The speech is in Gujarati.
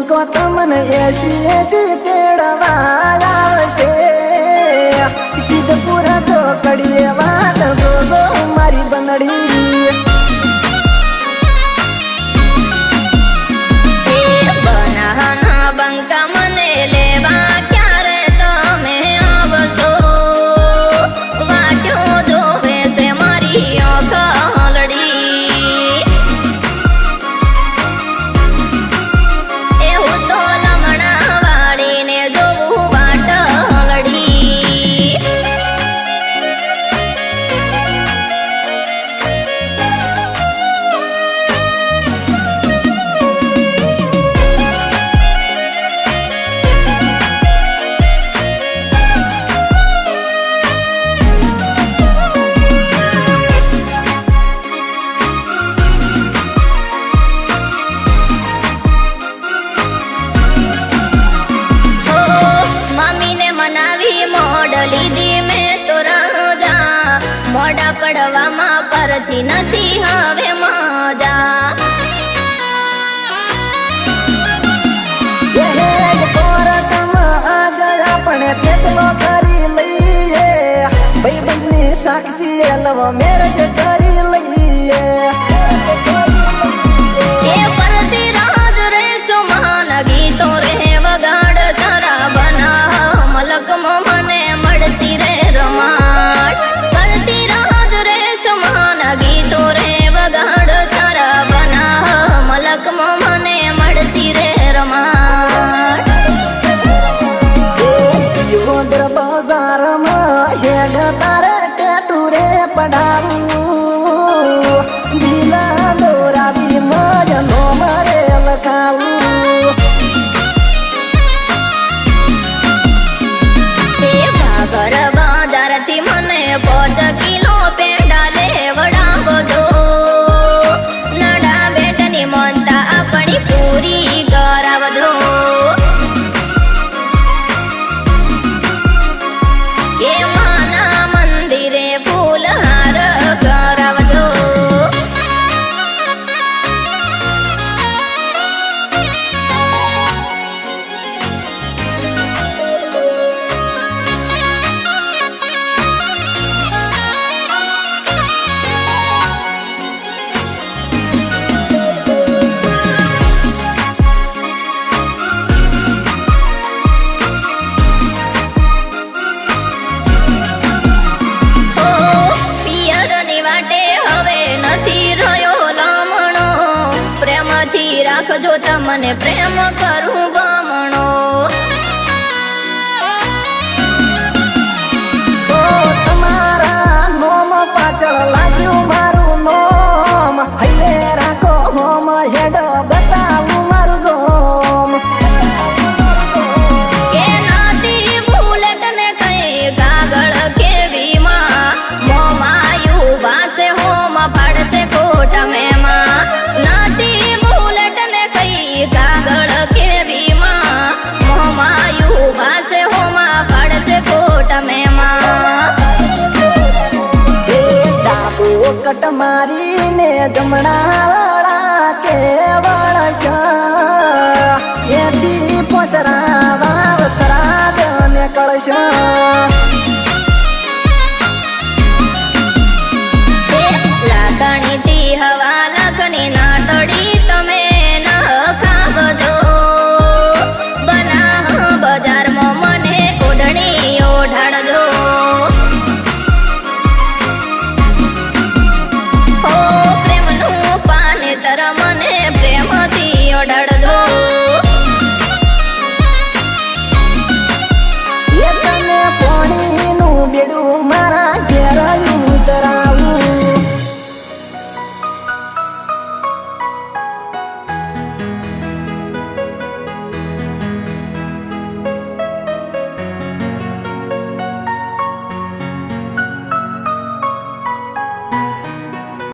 को तमने ऐसी ऐसी तेड़वा आवशे सिद्धपुर तो कड़िए वाट गो गो मारी बनड़ी મોડા પડવામાં પરથી નથી હવે મજા કોર્ટમાં આગળ આપણે ફેસલો કરી લઈએ ભાઈબંધની સાક્ષી લવ મેરેજ કરી લઈએ એ પરથી રાજ રે સુમહાન ગીતો રે વગાડ તારા બના મલકમાં મને મળતી રે રમાડ ગીતો રે વગાડ તારા બના મલકમાં મને મળતી રે રમાડ યોદર બજારમાં હેડ તારે ટેટુ રે પડાવું દિલા દોરાવી મજનો મરે લખાવું તે ભાગર બાજારથી મને 5 કિલો પેંડા લેવડાવો જો નડા બેટની મનતા આપણી પૂરી કરાવજો એ માના મંદિરે ફૂલહાર કરાવજો રાખજો તમને પ્રેમ કરું બામણો તો તમારા નોમ પાછળ લાગ્યું મારું નોમ હૈલે રાખો હોમ હેડ બતાવું મારું ગોમ કે નાતી ભૂલે તને કઈ કાગળ કેવી માં મોમાયું વાસે હોમ ફાડશે ખોટ મેમાં નાતી કાગળ કેવી માં મોમાયું ભાસે હોમાં ફાડશે ખોટ મેમાં ડાબો કટ મારીને જમણા